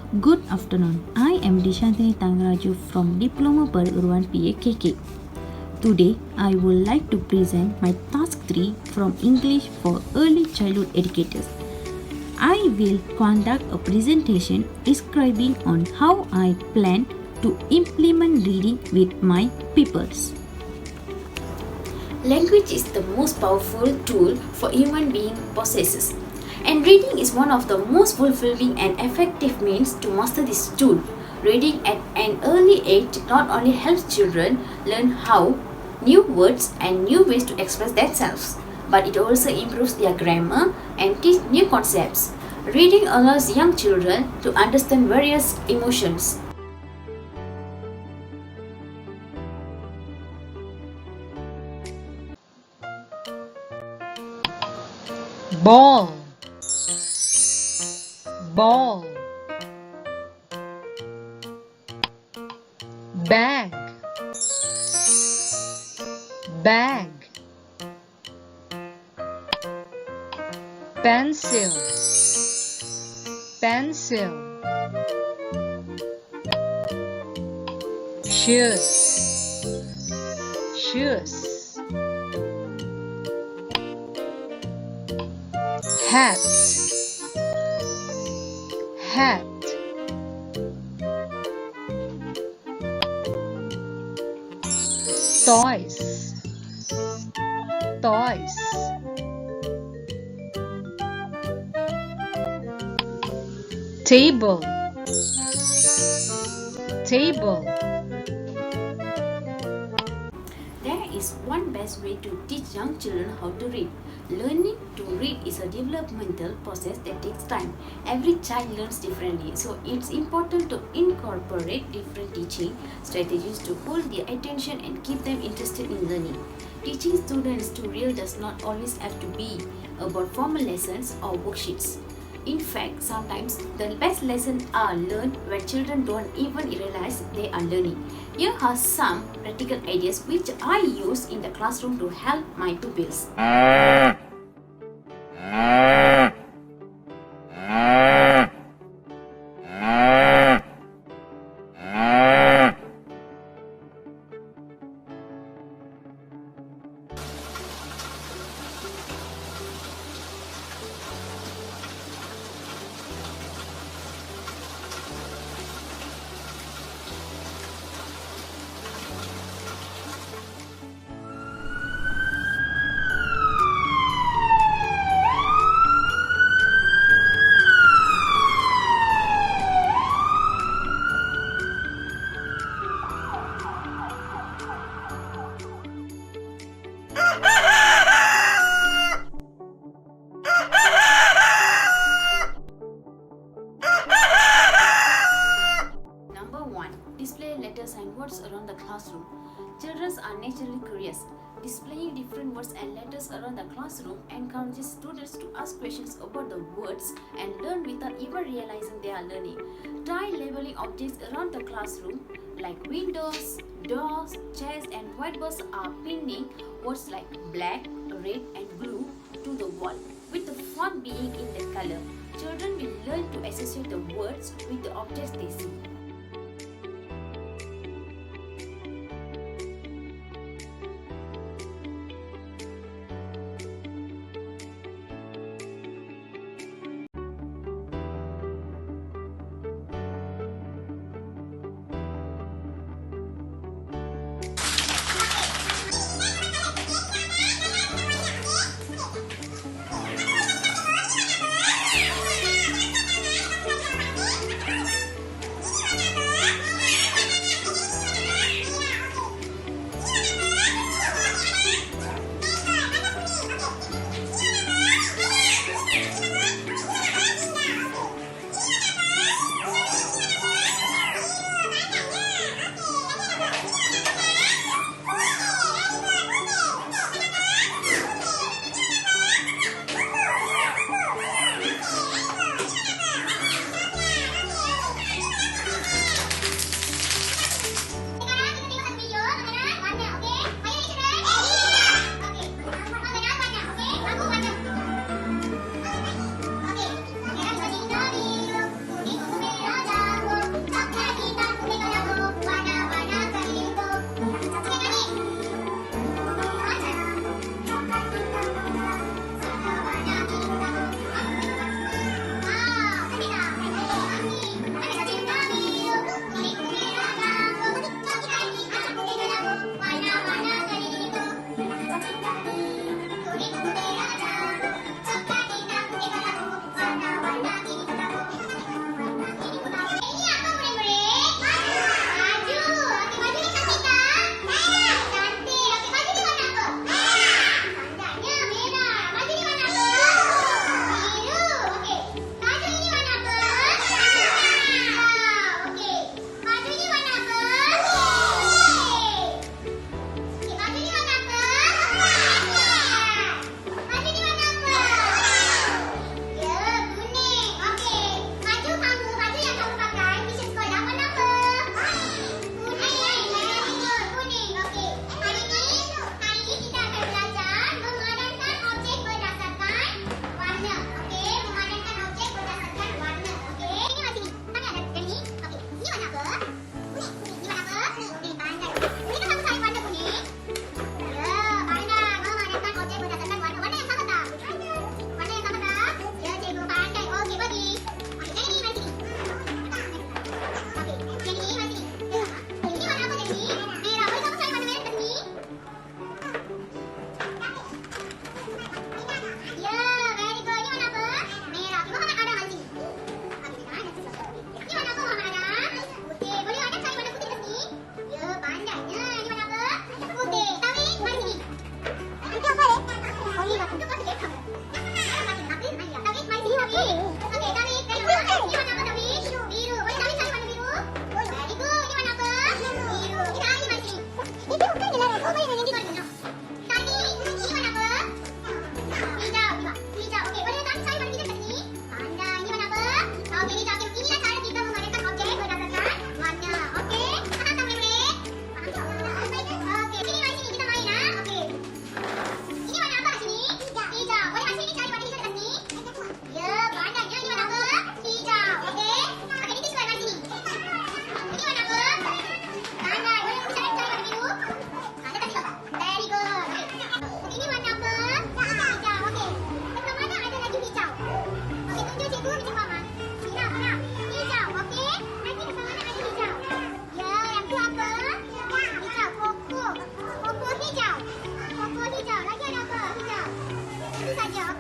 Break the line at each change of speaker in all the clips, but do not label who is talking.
Good afternoon. I am Dsantni Thangarajoo from Diploma Perguruan PAKK. Today, I would like to present my task 3 from English for early childhood educators. I will conduct a presentation describing on how I plan to implement reading with my pupils.
Language is the most powerful tool for human being possesses, and reading is one of the most fulfilling and effective means to master this tool. Reading at an early age not only helps children learn how new words and new ways to express themselves, but it also improves their grammar and teach new concepts. Reading allows young children to understand various emotions.
Ball, ball. Bag, bag. Pencil, pencil. Shoes, shoes. Hat, hat. Toys, toys. Table, table.
There is one best way to teach young children how to read. Learning to read is a developmental process that takes time. Every child learns differently, so it's important to incorporate different teaching strategies to hold their attention and keep them interested in learning. Teaching students to read does not always have to be about formal lessons or worksheets. In fact, sometimes the best lessons are learned where children don't even realize they are learning. Here are some practical ideas which I use in the classroom to help my pupils. Number 1. Display letters and words around the classroom. Children are naturally curious. Displaying different words and letters around the classroom encourages students to ask questions about the words and learn without even realizing they are learning. Try labeling objects around the classroom like windows, doors, chairs, and whiteboards are pinning words like black, red, and blue to the wall, with the font being in the color. Children will learn to associate the words with the objects they see.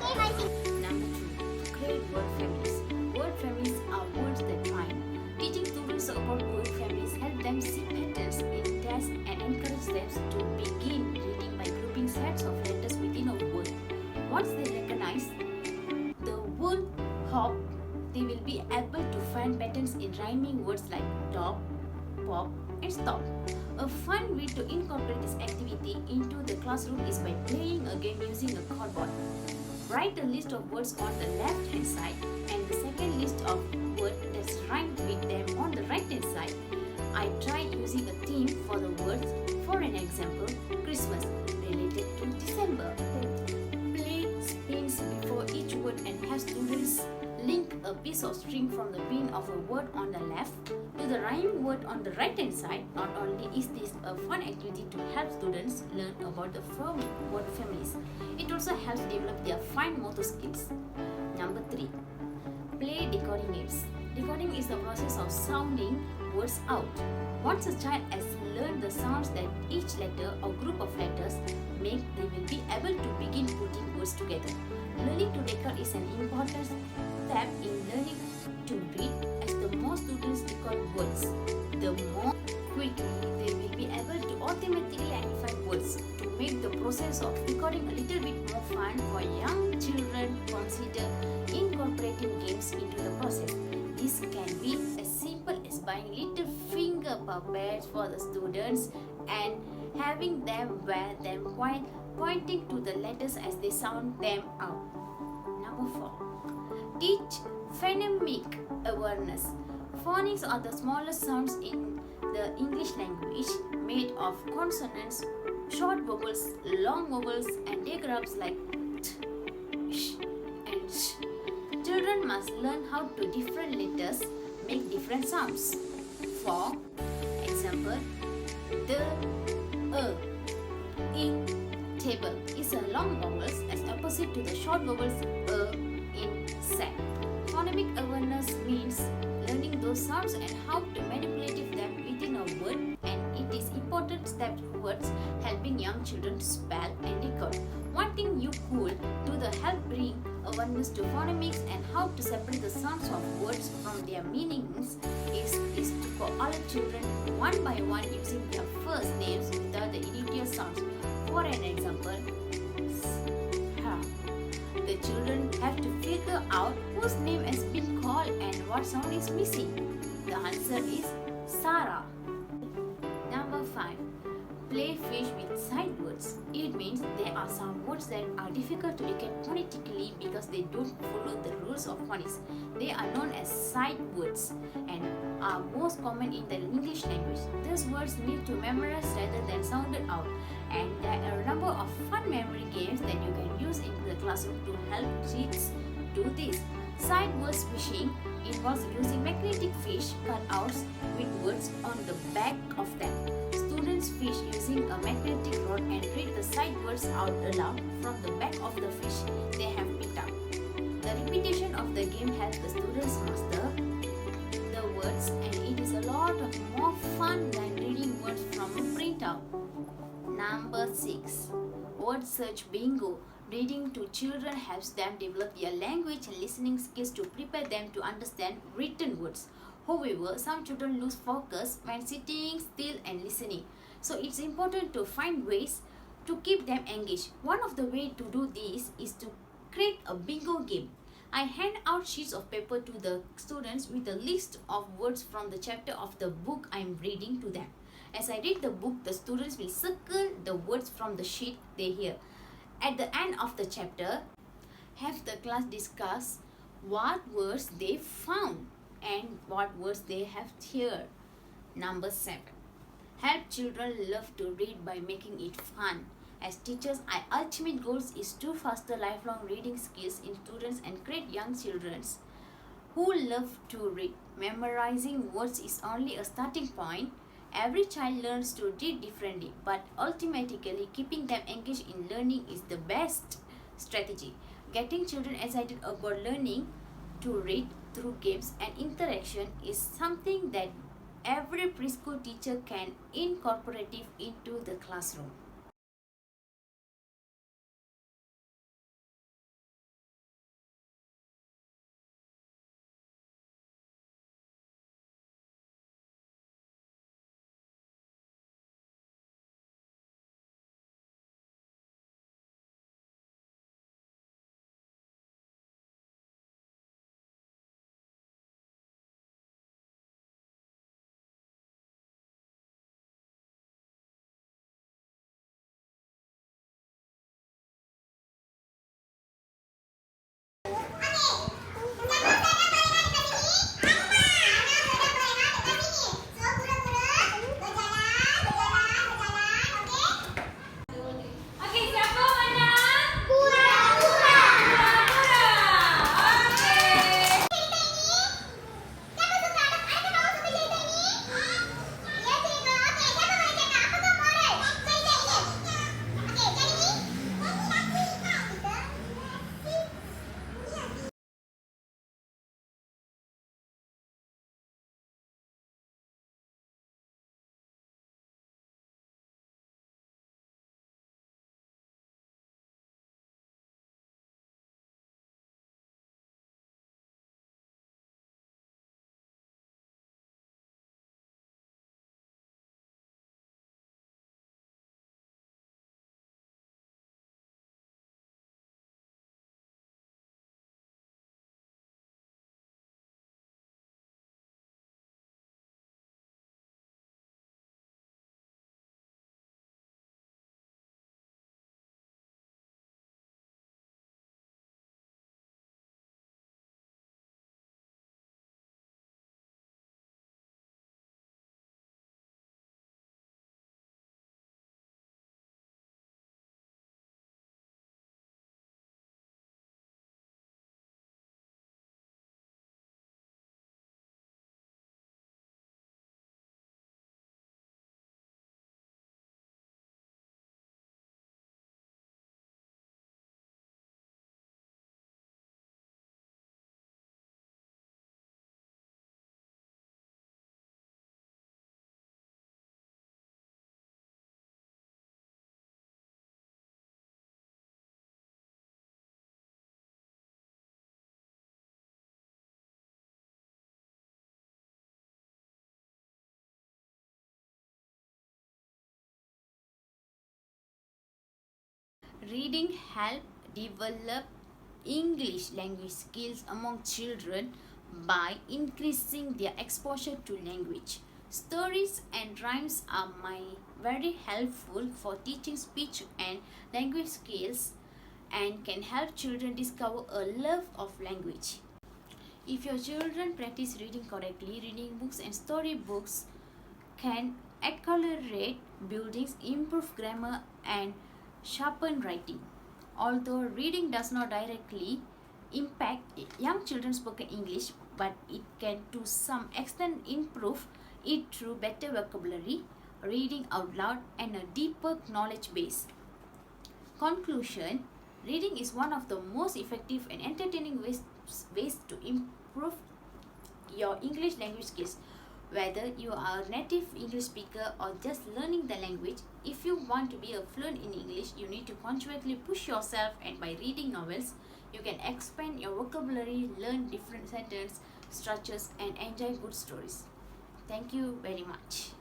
Number 2. Create word families. Word families are words that rhyme. Teaching students about word families help them see patterns in tests and encourage them to begin reading by grouping sets of letters within a word. Once they recognize the word hop, they will be able to find patterns in rhyming words like top, pop, and stop. A fun way to incorporate this activity into the classroom is by playing a game using a cardboard. Write a list of words on the left hand side and the second list of words that's rhymed with them on the right hand side. I tried using a theme for the words. For an example, Christmas related to December. Play spins before each word and have students link a piece of string from the pin of a word on the left to the rhyme word on the right hand side. Not only is this a fun activity to help students learn about the word families, it also helps develop their fine motor skills. Number 3. Play decoding games. Decoding is the process of sounding words out. Once a child has learned the sounds that each letter or group of letters make, they will be able to begin putting words together. Learning to decode is an important step in learning to read, as the more students decode words, the more quickly they will be able to automatically identify words. To make the process of decoding a little bit more fun for young children, consider incorporating games into the process. This can be as simple as buying little finger puppets for the students and having them wear them while pointing to the letters as they sound them out. Number 4. Teach phonemic awareness. Phonics are the smallest sounds in the English language, made of consonants, short vowels, long vowels, and diagrams like t, sh, and sh. Children must learn how to different letters make different sounds. For example, the, in, table is a long vowels as opposite to the short vowels in, set. Phonemic awareness means learning those sounds and how to manipulate them within a word, and it is important step towards helping young children spell and decode. One thing you could do to help bring awareness to phonemics and how to separate the sounds of words from their meanings is to call all children one by one using their first names without the initial sounds. For an example, the children have to figure out whose name has been called and what sound is missing. The answer is Sarah. Number 5. Play fish with side words. It means there are some words that are difficult to decode phonetically because they don't follow the rules of phonics. They are known as side words and are most common in the English language. These words need to memorize rather than sounded out, and there are a number of fun memory games that you can use in the classroom to help kids do this. Side words fishing involves using magnetic fish cutouts with words on the back of them. Students fish using a magnetic rod and read the side words out aloud from the back of the fish they have picked up. The repetition of the game helps the students master the words, and it is a lot of more fun than reading words from a printout. Number 6. Word search bingo. Reading to children helps them develop their language and listening skills to prepare them to understand written words. However, some children lose focus when sitting still and listening. So it's important to find ways to keep them engaged. One of the ways to do this is to create a bingo game. I hand out sheets of paper to the students with a list of words from the chapter of the book I am reading to them. As I read the book, the students will circle the words from the sheet they hear. At the end of the chapter, have the class discuss what words they found and what words they have heard. Number 7. Help children love to read by making it fun. As teachers, our ultimate goal is to foster lifelong reading skills in students and create young children who love to read. Memorizing words is only a starting point. Every child learns to read differently, but ultimately keeping them engaged in learning is the best strategy. Getting children excited about learning to read through games and interaction is something that every preschool teacher can incorporate into the classroom. Reading help develop English language skills among children by increasing their exposure to language. Stories and rhymes are very helpful for teaching speech and language skills and can help children discover a love of language. If your children practice reading correctly, reading books and storybooks can accelerate buildings, improve grammar, and sharpen writing. Although reading does not directly impact young children's spoken English, but it can to some extent improve it through better vocabulary, reading out loud, and a deeper knowledge base. Conclusion: reading is one of the most effective and entertaining ways to improve your English language skills. Whether you are a native English speaker or just learning the language, if you want to be a fluent in English, you need to continually push yourself, and by reading novels, you can expand your vocabulary, learn different sentence structures, and enjoy good stories. Thank you very much.